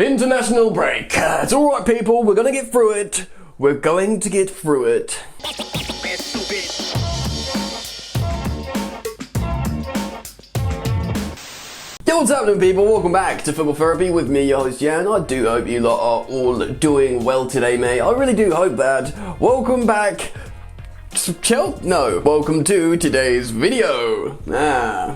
International break. It's alright, people, we're gonna get through it. We're going to get through it. Yo, what's happening, people? Welcome back to Football Therapy with me, your host Jan. I do hope you lot are all doing well today, mate. I really do hope that. Welcome back. Welcome to today's video.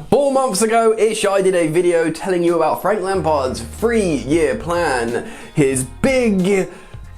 4 months ago-ish, I did a video telling you about Frank Lampard's 3-year plan. His big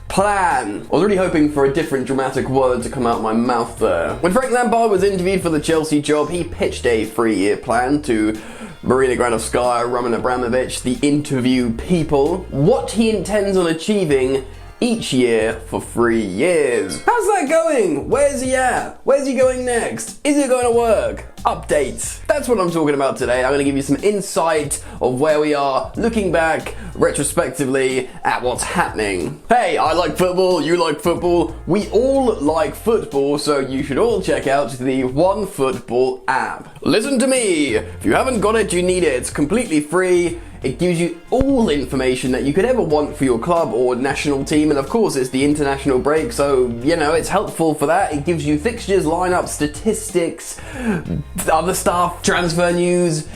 plan. I was really hoping for a different dramatic word to come out my mouth there. When Frank Lampard was interviewed for the Chelsea job, he pitched a 3-year plan to Marina Granovskaya, Roman Abramovich, the interview people, what he intends on achieving each year for 3 years. How's that going? Where's he at? Where's he going next? Is it going to work? Updates. That's what I'm talking about today. I'm going to give you some insight of where we are, looking back retrospectively at what's happening. Hey, I like football, you like football, we all like football, so you should all check out the OneFootball app. Listen to me, if you haven't got it, you need it. It's completely free. It gives you all information that you could ever want for your club or national team, and of course it's the international break, so you know it's helpful for that. It gives you fixtures, lineups, statistics, other stuff, transfer news,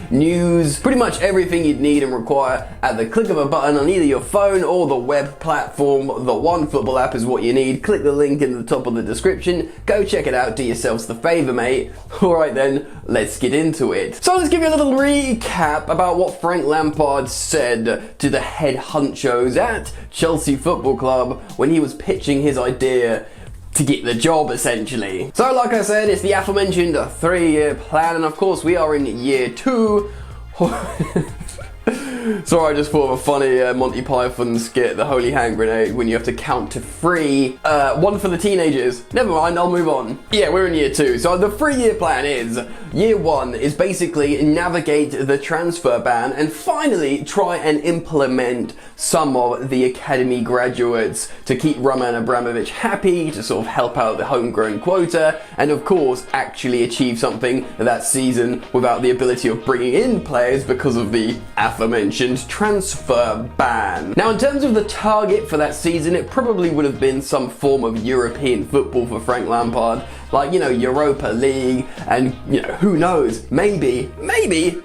pretty much everything you'd need and require at the click of a button on either your phone or the web platform. The OneFootball app is what you need. Click the link in the top of the description. Go check it out. Do yourselves the favor, mate. Alright then, let's get into it. So let's give you a little recap about what Frank Lampard said to the head honchos at Chelsea Football Club when he was pitching his idea to get the job, essentially. So like I said, it's the aforementioned 3-year plan, and of course we are in year 2. Sorry, I just thought of a funny Monty Python skit, the holy hand grenade, when you have to count to 3. One for the teenagers. Never mind, I'll move on. Yeah, we're in year 2. So the 3-year plan is, year 1 is basically navigate the transfer ban and finally try and implement some of the academy graduates to keep Roman Abramovich happy, to sort of help out the homegrown quota, and of course actually achieve something that season without the ability of bringing in players because of the aforementioned transfer ban. Now, in terms of the target for that season, it probably would have been some form of European football for Frank Lampard, like, you know, Europa League, and, you know, who knows, maybe,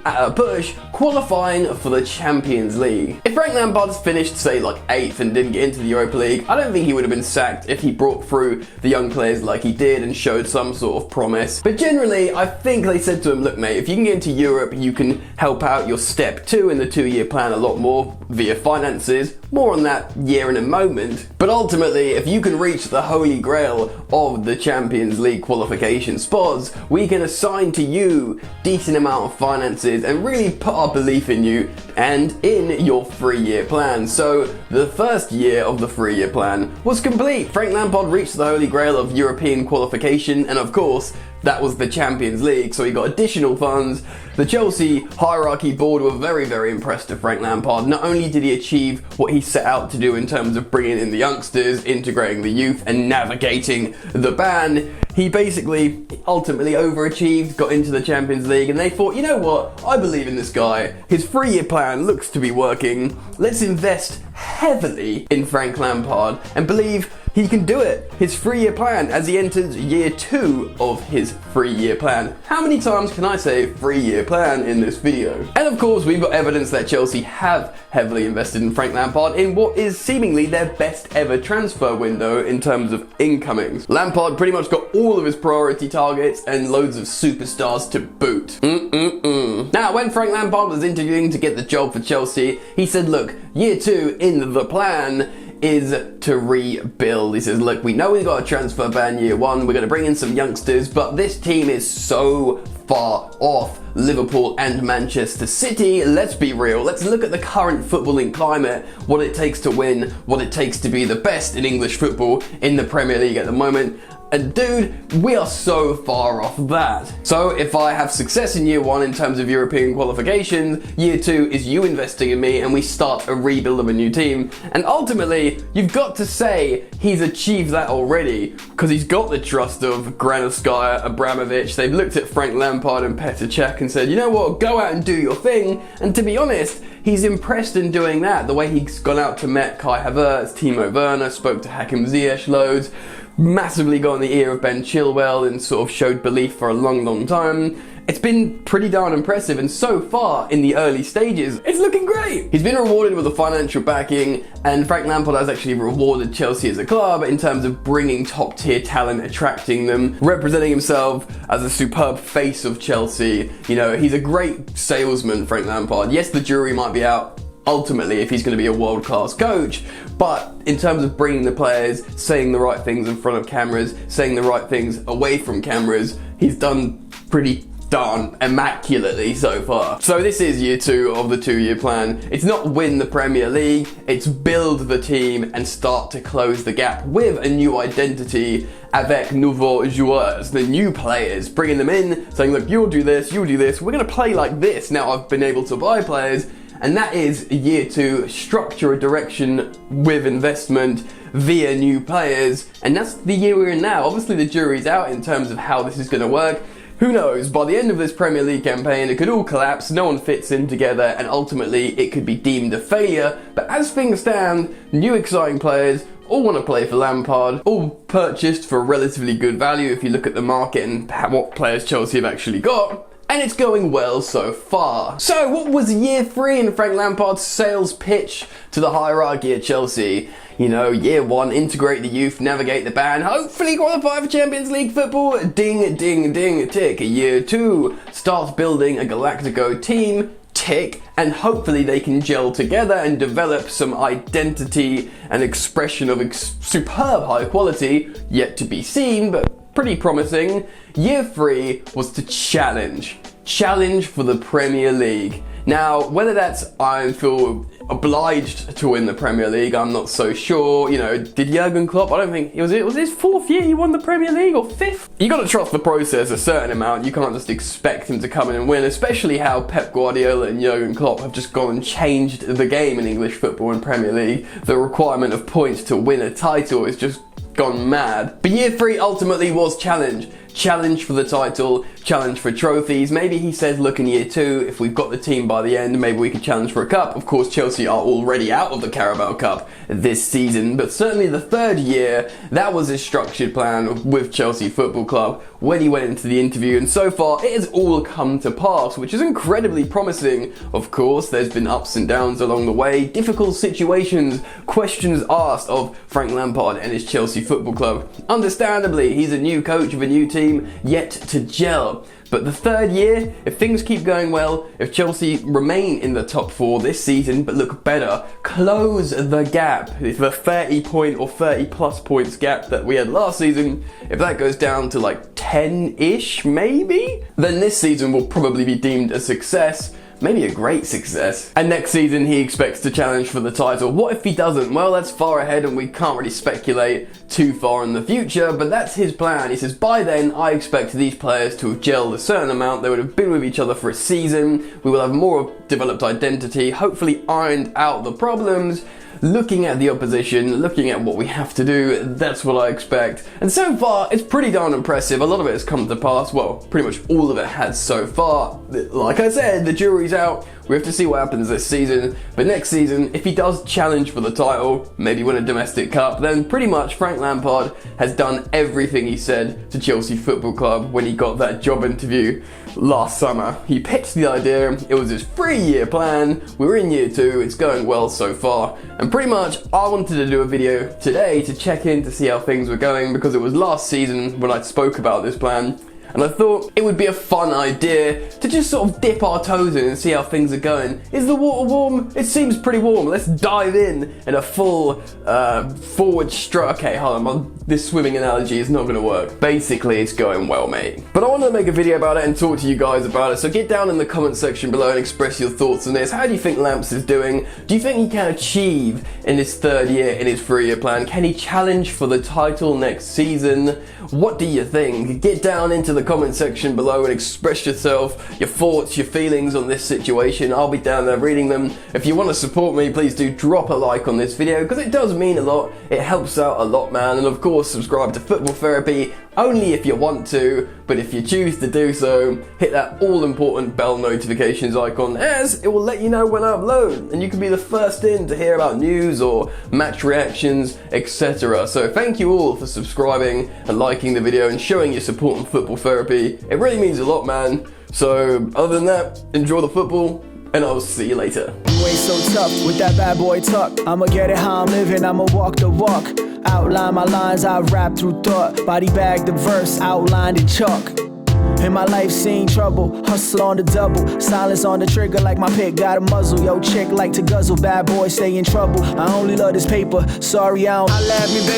at a push, qualifying for the Champions League. If Frank Lampard's finished, say, like 8th and didn't get into the Europa League, I don't think he would have been sacked if he brought through the young players like he did and showed some sort of promise. But generally, I think they said to him, look mate, if you can get into Europe, you can help out your step 2 in the 2-year plan a lot more via finances. More on that year in a moment. But ultimately, if you can reach the holy grail of the Champions League qualification spots, we can assign to you decent amount of finances and really put our belief in you and in your 3-year plan. So the first year of the 3-year plan was complete. Frank Lampard reached the holy grail of European qualification, and of course that was the Champions League, so he got additional funds. The Chelsea hierarchy board were very, very impressed with Frank Lampard. Not only did he achieve what he set out to do in terms of bringing in the youngsters, integrating the youth, and navigating the ban, he basically ultimately overachieved, got into the Champions League, and they thought, you know what, I believe in this guy. His 3-year plan looks to be working. Let's invest heavily in Frank Lampard and believe he can do it. His 3-year plan as he enters year 2 of his 3-year plan. How many times can I say 3-year plan in this video? And of course, we've got evidence that Chelsea have heavily invested in Frank Lampard in what is seemingly their best ever transfer window in terms of incomings. Lampard pretty much got all of his priority targets and loads of superstars to boot. Now, when Frank Lampard was interviewing to get the job for Chelsea, he said, look, year 2 in the plan is to rebuild. He says, look, we know we've got a transfer ban year 1, we're going to bring in some youngsters, but this team is so far off Liverpool and Manchester City. Let's be real, let's look at the current footballing climate, what it takes to win, what it takes to be the best in English football in the Premier League at the moment. And dude, we are so far off that. So if I have success in year 1 in terms of European qualifications, year 2 is you investing in me and we start a rebuild of a new team. And ultimately, you've got to say he's achieved that already, because he's got the trust of Granovskaya, Abramovich. They've looked at Frank Lampard and Petr Cech and said, you know what, go out and do your thing. And to be honest, he's impressed in doing that. The way he's gone out to met Kai Havertz, Timo, Werner, spoke to Hakim, Ziyech loads, massively got in the ear of Ben Chilwell and sort of showed belief for a long time. It's been pretty darn impressive, and so far, in the early stages, it's looking great. He's been rewarded with the financial backing, and Frank Lampard has actually rewarded Chelsea as a club in terms of bringing top-tier talent, attracting them, representing himself as a superb face of Chelsea. You know, he's a great salesman, Frank Lampard. Yes, the jury might be out ultimately if he's going to be a world-class coach, but in terms of bringing the players, saying the right things in front of cameras, saying the right things away from cameras, he's done pretty darn immaculately so far. So this is year 2 of the 2-year plan. It's not win the Premier League, it's build the team and start to close the gap with a new identity, avec nouveaux joueurs, the new players, bringing them in, saying, look, you'll do this, we're going to play like this. Now I've been able to buy players, and that is year 2, structure a direction with investment via new players, and that's the year we're in now. Obviously the jury's out in terms of how this is going to work. Who knows, by the end of this Premier League campaign it could all collapse, no one fits in together, and ultimately it could be deemed a failure. But as things stand, new exciting players, all want to play for Lampard, all purchased for a relatively good value if you look at the market and what players Chelsea have actually got. And it's going well so far. So what was year 3 in Frank Lampard's sales pitch to the hierarchy at Chelsea? You know, year 1, integrate the youth, navigate the ban, hopefully qualify for Champions League football, ding, ding, ding, tick. Year 2, start building a Galactico team, tick, and hopefully they can gel together and develop some identity and expression of superb high quality, yet to be seen, but pretty promising. Year 3 was to challenge for the Premier League. Now, whether that's I feel obliged to win the Premier League, I'm not so sure. You know, did Jurgen Klopp, I don't think, was his 4th year he won the Premier League, or 5th? You gotta trust the process a certain amount. You can't just expect him to come in and win, especially how Pep Guardiola and Jurgen Klopp have just gone and changed the game in English football and Premier League. The requirement of points to win a title is just gone mad. But year 3 ultimately was challenge. Challenge for the title, challenge for trophies. Maybe he says, look, in year 2, if we've got the team by the end, maybe we could challenge for a cup. Of course, Chelsea are already out of the Carabao Cup this season, but certainly the 3rd year, that was his structured plan with Chelsea Football Club when he went into the interview, and so far it has all come to pass, which is incredibly promising. Of course, there's been ups and downs along the way, difficult situations, questions asked of Frank Lampard and his Chelsea Football Club. Understandably, he's a new coach of a new team, yet to gel. But the 3rd year, if things keep going well, if Chelsea remain in the top 4 this season but look better, close the gap. If the 30 point or 30 plus points gap that we had last season, if that goes down to like 10-ish maybe, then this season will probably be deemed a success. Maybe a great success. And next season he expects to challenge for the title. What if he doesn't? Well, that's far ahead and we can't really speculate too far in the future, but that's his plan. He says, by then I expect these players to have gelled a certain amount. They would have been with each other for a season. We will have more developed identity, hopefully ironed out the problems. Looking at the opposition, looking at what we have to do, that's what I expect. And so far, it's pretty darn impressive. A lot of it has come to pass. Well, pretty much all of it has so far. Like I said, the jury's out. We have to see what happens this season. But next season, if he does challenge for the title, maybe win a domestic cup, then pretty much Frank Lampard has done everything he said to Chelsea Football Club when he got that job interview last summer. He pitched the idea, it was his 3-year plan, we're in year 2, it's going well so far, and pretty much I wanted to do a video today to check in to see how things were going, because it was last season when I spoke about this plan, and I thought it would be a fun idea to just sort of dip our toes in and see how things are going. Is the water warm? It seems pretty warm. Let's dive in a full forward stroke. Okay, hold on, this swimming analogy is not going to work. Basically, it's going well, mate. But I want to make a video about it and talk to you guys about it, so get down in the comment section below and express your thoughts on this. How do you think Lamps is doing? Do you think he can achieve in his 3rd year in his 3-year plan? Can he challenge for the title next season? What do you think? Get down into the comment section below and express yourself, your thoughts, your feelings on this situation. I'll be down there reading them. If you want to support me, please do drop a like on this video, because it does mean a lot. It helps out a lot, man. And of course, subscribe to Football Therapy only if you want to, but if you choose to do so, hit that all-important bell notifications icon, as it will let you know when I upload, and you can be the first in to hear about news or match reactions, etc. So thank you all for subscribing and liking the video and showing your support on Football Therapy. It really means a lot, man. So other than that, enjoy the football, and I'll see you later. You ain't so tough with that bad boy tuck. I'ma get it how I'm living, I'ma walk the walk. Outline my lines, I rap through thought. Body bag the verse, outlined in chalk. In my life seen trouble, hustle on the double. Silence on the trigger like my pick got a muzzle. Yo chick like to guzzle, bad boy stay in trouble. I only love this paper, sorry I don't. I laugh me bitch.